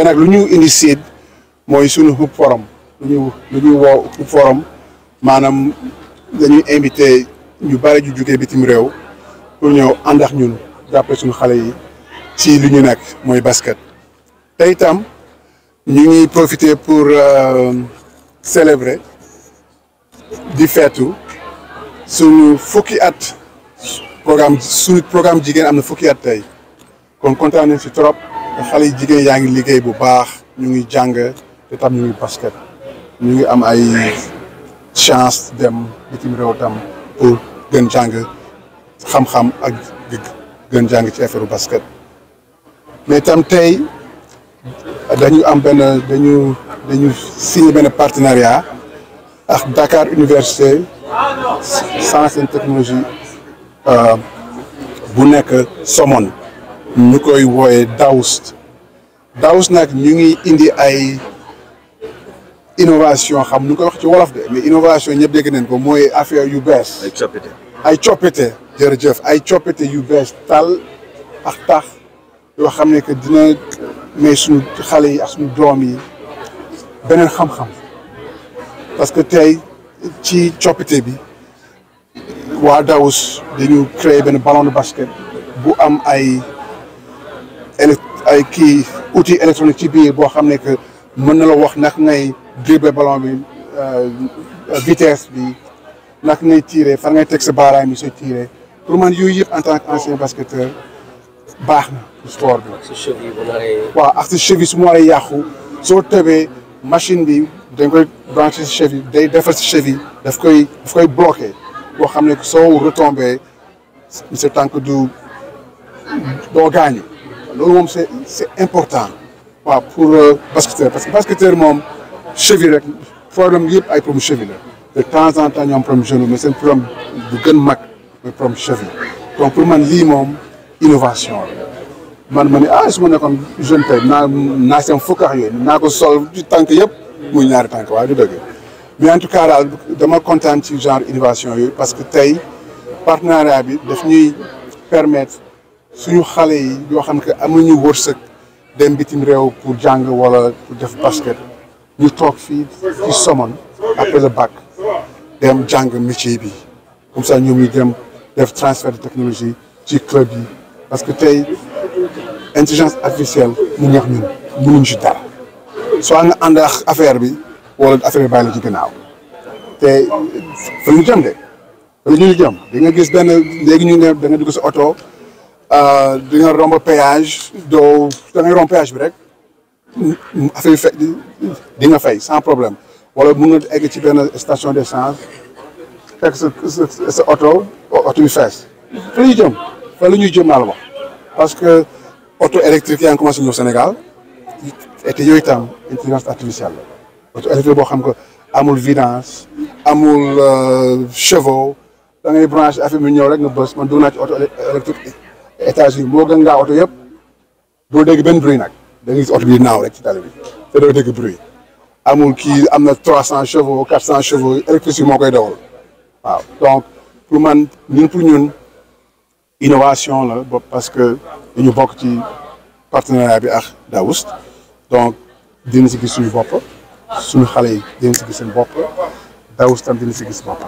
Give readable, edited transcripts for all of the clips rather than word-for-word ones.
tey nag lu ñu indi seed mooy sunu hub forum lu ñuy woo hub forum maanaam dañuy invité ñu bari ju jógee bitim réew pour ñëw ànd ak ñun jàppale suñu xale yi ci lu ñu nekk mooy basket. tey itam ñu ngi profiter pour célébrer di feetu suñu fukki at suñu programme jigéen am na fukki at tey kon kontaan nañ ci trop xale yi jigéen yaa ngi liggéey bu baax ñu ngi jàng te tam ñu ngi basket ñu ngi am ay chance dem bitim réew tam pour gën jàng xam-xam ak gën jàng ci affaire basket mais tam tey dañu am dañu signé benn partenariat ak Dakar Université Sciences et Technologie bu nekk Somone ñu koy wooyee Daoust nag ñu ngi indi ay innovation xam nu koy wax ci wolof de mais innovation ñëpp dégg nañ ko mooy affaire yu bees. ay coppite jërëjëf ay coppite yu bees tal ak tax yoo xam ne que dina may suñu xale yi ak suñu doom yi beneen xam-xam parce que tey ci coppite bi waa Daoust dañu créer benn ballon de basket bu am ay kii outil électronique ci biir boo xam ne que mën na la wax naka ngay dribbler ballon bi vitesse bi naka ngay tirer fan ngay teg sa baaraam yi sooy tirer pour man yooyu yëpp en tant qu'ancien basketteur baax na pour sport bi. waaw ak sa cheville su ma waree yàqu soo tëbee machine bi dañ koy branché si cheville day defar si cheville daf koy bloqué boo xam ne soo retombé sa tànk doo gaañu loolu moom c'est important waaw pour basketteur parce que basketteur moom cheville rek problème yëpp ay problème cheville la de temps en temps ñu am problème genou mais seen problème bu gën mag mooy problème cheville donc pour man lii moom innovation la ma ne su ma nekkoon jeune tey naa seen fukkax yooyu naa ko sol ci tànk yëpp muy ñaari tànk waaye du dëgg mais en tout cas daal dama kontaan ci genre innovation yooyu parce que tey partenariat bi daf ñuy permettre suñu xale yi yoo xam ne amuñu wërsëg dem bitim réew pour jàng wala pour def basket ñu toog fii ci Somone après le bac dem jàng métier bi comme ça ñoom ñu dem def transfert de technologie ci club yi parce que tey intelligence artificielle mu ñax ñun mënuñ ci dara soit nga ànd ak affaire bi wala affaire bi bàyyi la ci gannaaw te fa ñu jëm de fa ñu jëm di nga gis benn léegi ñu ne da nga dugg sa oto di nga romb péage doo da ngay romb péage bi rek affaire yi di nga fay sans problème wala mun nga egg ci benn station d'essence fekk sa oto bi fees fa la ñuy jëm fa la ñuy jëm naa la wax parce que auto électrique yaa ngi commencé ñëw Sénégal et yooyu itam intelligence artificielle la auto électrique boo xam que amul vidange amul chevaux da ngay branché affaire bi ñëw rek nga bës man dugg naa ci auto électrique États-Unis moo gën ngaa oto yëpp doo dégg benn bruit nag da ngay gis oto bi naaw rek ci tali bi te doo dégg bruit amul kii am na 300 chevaux 400 chevaux électricité moo koy dawal waaw donc pour man pour ñun innovation la bopp parce que dañu bokk ci partenariat bi ak Daoust donc dina si gis suñu bopp suñu xale yi dina si gis seen bopp Daoust tam dina si gis bopp.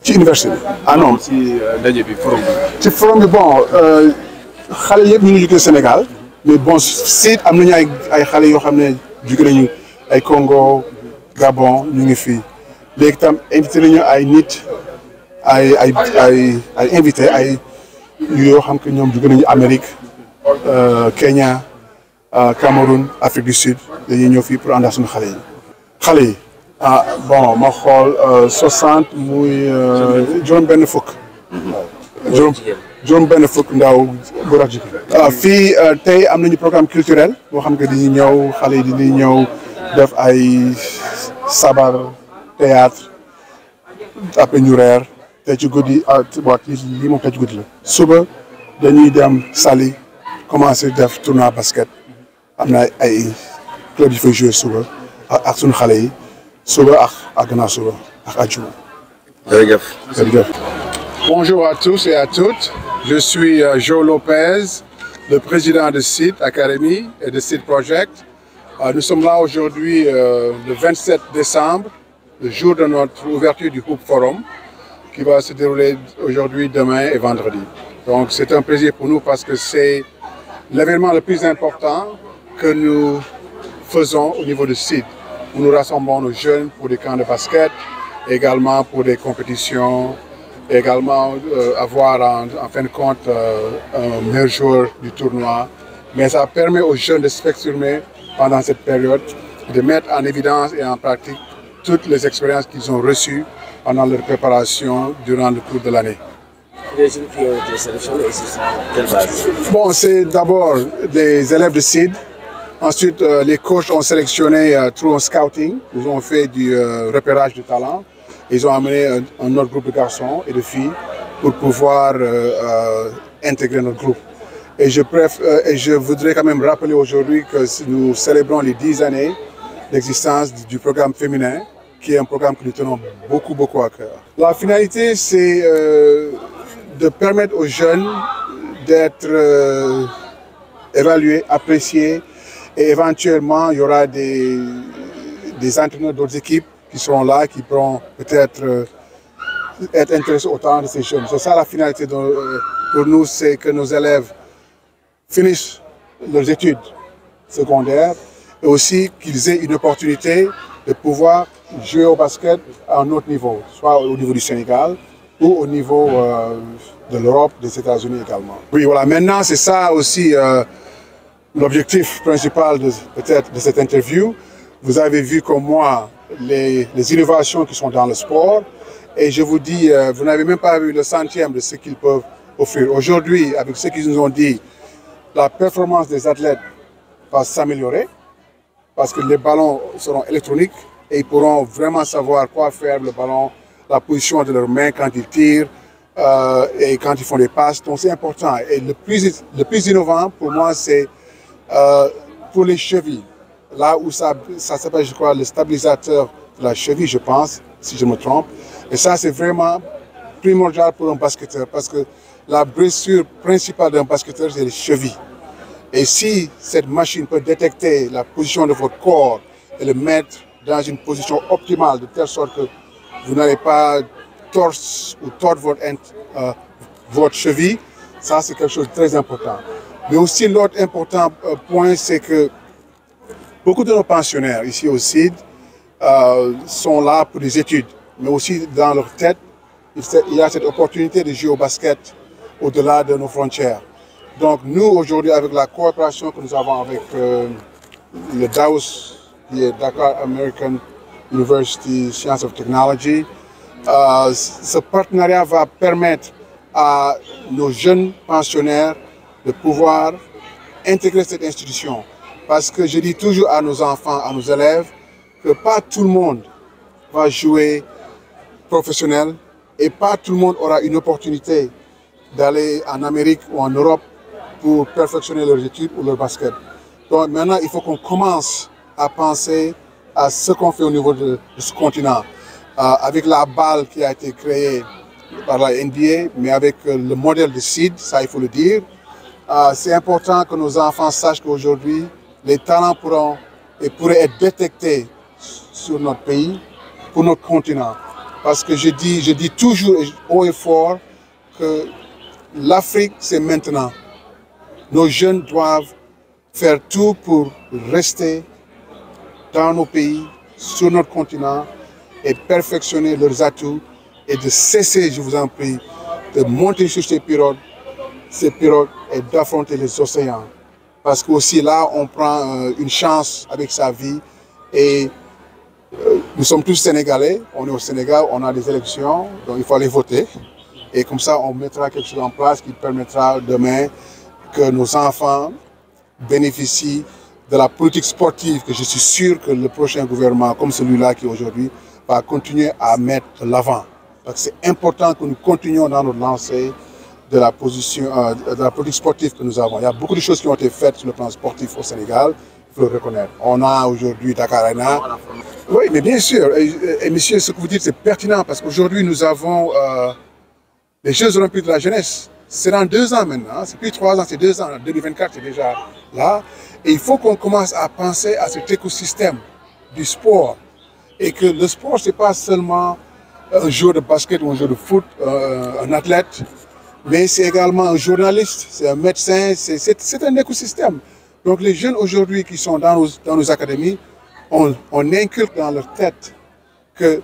ci université bi ah non si daje bi forum bi. ci forum bi bon xale yëpp ñu ngi jógee Sénégal mais bon si am nañu ay xale yoo xam ne jóge nañu ay Congo Gabon ñu ngi fii léegi tam invité nañu ay nit ay invité ay yoo xam que ñoom jóge nañu Amérique Kenya Cameroun Afrique du Sud dañuy ñëw fii pour ànd ak suñu xale yi ah bon ma xool 60 muy juróom-benn fukk. juróom-benn fukk ndaw góor ak jigéen. fii tey am nañu programme culturel boo xam que dañuy ñëw xale yi dañuy ñëw def ay sabar théâtre après ñu reer te ci guddi lii moom te ci guddi la. suba dañuy dem Saly commencé def tournoi basket am na ay club yi fay jouer suba ak suñu xale yi. suba ak gannaaw suba ak àjjuma. jërëjëf. jërëjëf. Bonjour à tous et à toutes. Je suis Joe Lopez, le président de Seed Academy et de Seed Project. Nous sommes là aujourd'hui, le 27 décembre, le jour de notre ouverture du Hoop Forum, qui va se dérouler aujourd'hui, demain et vendredi. Donc c'est un plaisir pour nous parce que c'est l'événement le plus important que nous faisons au niveau de SID, où nous rassemblons nos jeunes pour des camps de basket, également pour des compétitions, également avoir en fin de compte un meilleur joueur du tournoi. Mais ça permet aux jeunes de s'exprimer pendant cette période, de mettre en évidence et en pratique toutes les expériences qu'ils ont reçues pendant leur préparation durant le cours de l'année. Les jeunes qui ont été sélectionnés ici, sur quelle base? Bon, c'est d'abord des élèves de SID. Ensuite, les coachs ont sélectionné through un scouting. Ils ont fait du repérage de talent. Ils ont amené un autre groupe de garçons et de filles pour pouvoir intégrer notre groupe. Et je voudrais quand même rappeler aujourd'hui que nous célébrons les 10 années d'existence du programme féminin, qui est un programme que nous tenons beaucoup à cœur. La finalité, c'est de permettre aux jeunes d'être évalués, appréciés, et éventuellement, il y aura des entraîneurs d'autres équipes qui seront là, qui pourront peut-être être intéressés au talent de ces jeunes. C'est ça la finalité pour nous, c'est que nos élèves finissent leurs études secondaires et aussi qu'ils aient une opportunité de pouvoir jouer au basket à un autre niveau, soit au niveau du Sénégal ou au niveau de l'Europe, des États-Unis également. Oui, voilà, maintenant c'est ça aussi l'objectif principal peut-être de cette interview. Vous avez vu comme moi les innovations qui sont dans le sport et je vous dis, vous n'avez même pas vu le centième de ce qu'ils peuvent offrir. Aujourd'hui, avec ce qu'ils nous ont dit, la performance des athlètes va s'améliorer parce que les ballons seront électroniques et ils pourront vraiment savoir quoi faire le ballon, la position de leurs mains quand ils tirent et quand ils font des passes. Donc c'est important. Et le plus innovant pour moi, c'est pour les chevilles. Là où ça s'appelle, je crois, le stabilisateur de la cheville, je pense, si je me trompe. Et ça, c'est vraiment primordial pour un basketteur parce que la blessure principale d'un basketteur, c'est les chevilles. Et si cette machine peut détecter la position de votre corps et le mettre dans une position optimale, de telle sorte que vous n'allez pas tordre votre cheville, ça c'est quelque chose de très important. Mais aussi l'autre important point, c'est que beaucoup de nos pensionnaires ici au CID sont là pour des études, mais aussi dans leur tête, il y a cette opportunité de jouer au basket au-delà de nos frontières. Donc nous, aujourd'hui, avec la coopération que nous avons avec le DAUS, qui est Dakar American University Science of Technology, ce partenariat va permettre à nos jeunes pensionnaires de pouvoir intégrer cette institution. Parce que je dis toujours à nos enfants, à nos élèves, que pas tout le monde va jouer professionnel et pas tout le monde aura une opportunité d'aller en Amérique ou en Europe pour perfectionner leurs études ou leur basket. Donc maintenant, il faut qu'on commence à penser à ce qu'on fait au niveau de ce continent. Avec la balle qui a été créée par la NBA, mais avec le modèle de SID, ça il faut le dire, c'est important que nos enfants sachent qu'aujourd'hui, les talents pourraient être détectés sur notre pays, pour notre continent. Parce que je dis toujours haut et fort que l'Afrique, c'est maintenant. Nos jeunes doivent faire tout pour rester dans nos pays, sur notre continent, et perfectionner leurs atouts et de cesser, je vous en prie, de monter sur ces pirogues et d'affronter les océans. Parce qu'aussi là, on prend une chance avec sa vie et nous sommes tous Sénégalais, on est au Sénégal, on a des élections, donc il faut aller voter. Et comme ça, on mettra quelque chose en place qui permettra demain que nos enfants bénéficient de la politique sportive que je suis sûr que le prochain gouvernement, comme celui-là qui est aujourd'hui, va continuer à mettre de l'avant. C'est important que nous continuions dans notre lancée de la politique sportive que nous avons. Il y a beaucoup de choses qui ont été faites sur le plan sportif au Sénégal, il faut le reconnaître. On a aujourd'hui Dakar Arena. Oui, mais bien sûr. Et monsieur, ce que vous dites, c'est pertinent parce qu'aujourd'hui, nous avons les Jeux Olympiques de la jeunesse. C'est dans 2 ans maintenant, c'est plus 3 ans, c'est 2 ans. En 2024, c'est déjà là. Et il faut qu'on commence à penser à cet écosystème du sport. Et que le sport, ce n'est pas seulement un joueur de basket ou un joueur de foot, un athlète, mais c'est également un journaliste, c'est un médecin, c'est un écosystème. Donc les jeunes aujourd'hui qui sont dans nos académies, on inculque dans leur tête que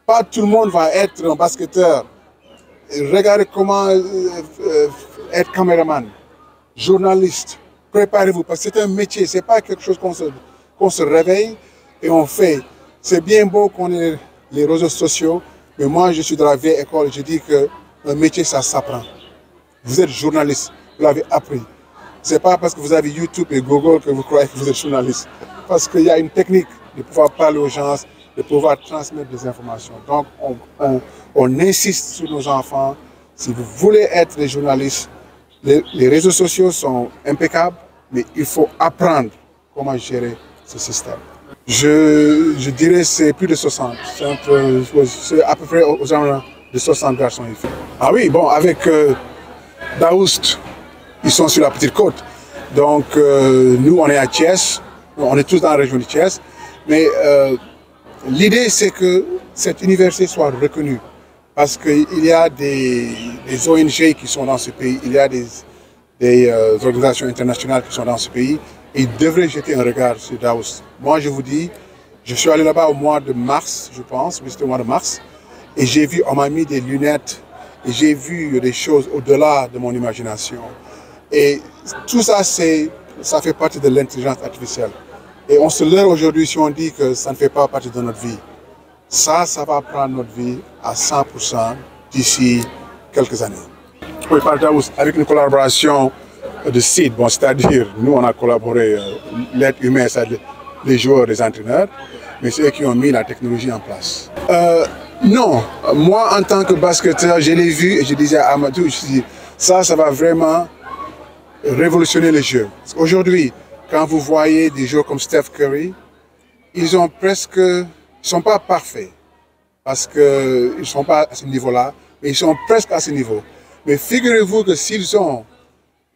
pas tout le monde va être un basketteur. Regardez comment être caméraman, journaliste. Préparez-vous parce que c'est un métier, c'est pas quelque chose qu'on se réveille et on fait. C'est bien beau qu'on ait les réseaux sociaux, mais moi je suis de la vieille école et je dis qu'un métier ça s'apprend. Vous êtes journaliste, vous l'avez appris. C'est pas parce que vous avez YouTube et Google que vous croyez que vous êtes journaliste. Parce qu'il y a une technique de pouvoir parler aux gens, de pouvoir transmettre des informations. Donc on insiste sur nos enfants. Si vous voulez être des journalistes, les réseaux sociaux sont impeccables, mais il faut apprendre comment gérer ce système. Je dirais que c'est plus de 60. C'est à peu près aux environs de 60 garçons et filles. Ah oui, bon, avec Daoust, ils sont sur la petite côte. Donc, nous, on est à Thiès. On est tous dans la région de Thiès. Mais l'idée, c'est que cette université soit reconnue. Parce qu'il y a des ONG qui sont dans ce pays. Il y a des organisations internationales qui sont dans ce pays. Et ils devraient jeter un regard sur Daoust. Moi, je vous dis, je suis allé là-bas au mois de mars, je pense. Oui, c'était au mois de mars. Et j'ai vu, on m'a mis des lunettes. Et j'ai vu des choses au-delà de mon imagination. Et tout ça, ça fait partie de l'intelligence artificielle. Et on se leurre aujourd'hui si on dit que ça ne fait pas partie de notre vie. Ça va prendre notre vie à 100% d'ici quelques années. Oui, par Daoust, avec une collaboration de sites, bon, c'est-à-dire, nous on a collaboré, l'être humain, c'est-à-dire les joueurs, les entraîneurs, mais c'est eux qui ont mis la technologie en place. Non, moi en tant que basketteur, je l'ai vu et je disais à Amadou, je dis, ça va vraiment révolutionner les jeux. Aujourd'hui, quand vous voyez des joueurs comme Steph Curry, ils sont pas parfaits parce qu'ils ne sont pas à ce niveau-là, mais ils sont presque à ce niveau. Mais figurez-vous que s'ils ont,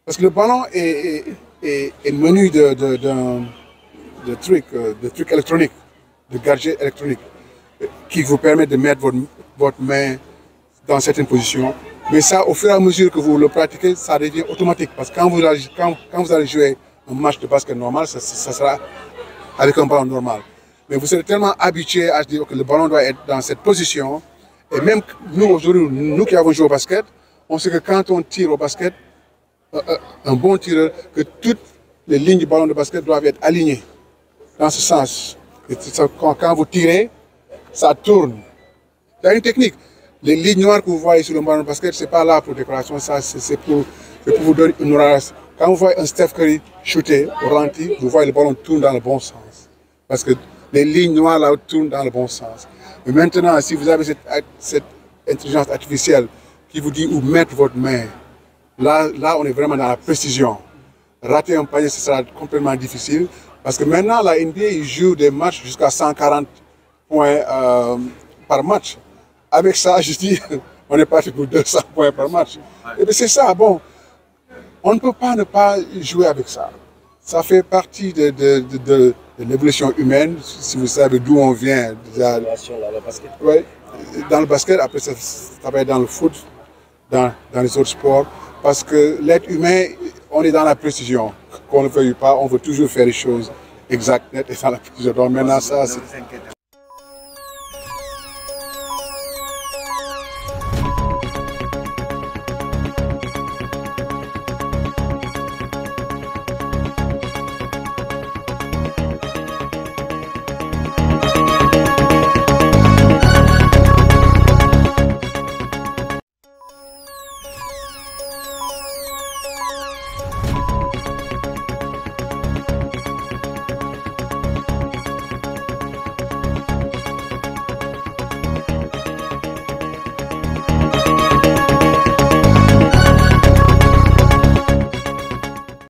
parce que le ballon est menu de trucs électroniques, de gadgets électroniques, qui vous permettent de mettre votre main dans certaines positions. Mais ça, au fur et à mesure que vous le pratiquez, ça devient automatique. Parce que quand vous allez jouer un match de basket normal, ça sera avec un ballon normal. Mais vous serez tellement habitué à dire que le ballon doit être dans cette position. Et même nous, aujourd'hui, nous qui avons joué au basket, on sait que quand on tire au basket, un bon tireur, que toutes les lignes du ballon de basket doivent être alignées dans ce sens. Et quand vous tirez, ça tourne. Il y a une technique. Les lignes noires que vous voyez sur le ballon de basket, ce n'est pas là pour décoration, ça c'est pour vous donner une race. Quand vous voyez un Steph Curry shooter au ralenti, vous voyez le ballon tourne dans le bon sens. Parce que les lignes noires là tournent dans le bon sens. Mais maintenant, si vous avez cette intelligence artificielle qui vous dit où mettre votre main, là on est vraiment dans la précision. Rater un panier, ce sera complètement difficile. Parce que maintenant, la NBA, ils jouent des matchs jusqu'à 140 points par match. Avec ça, je dis, on est parti pour 200 points par match. Et bien c'est ça, bon, on ne peut pas ne pas jouer avec ça. Ça fait partie de l'évolution humaine, si vous savez d'où on vient. Déjà, ouais, dans le basket, après ça va être dans le foot, dans les autres sports. Parce que l'être humain, on est dans la précision. Qu'on ne le veuille pas, on veut toujours faire les choses exactes, nettes et dans la précision. Donc maintenant, ça, c'est...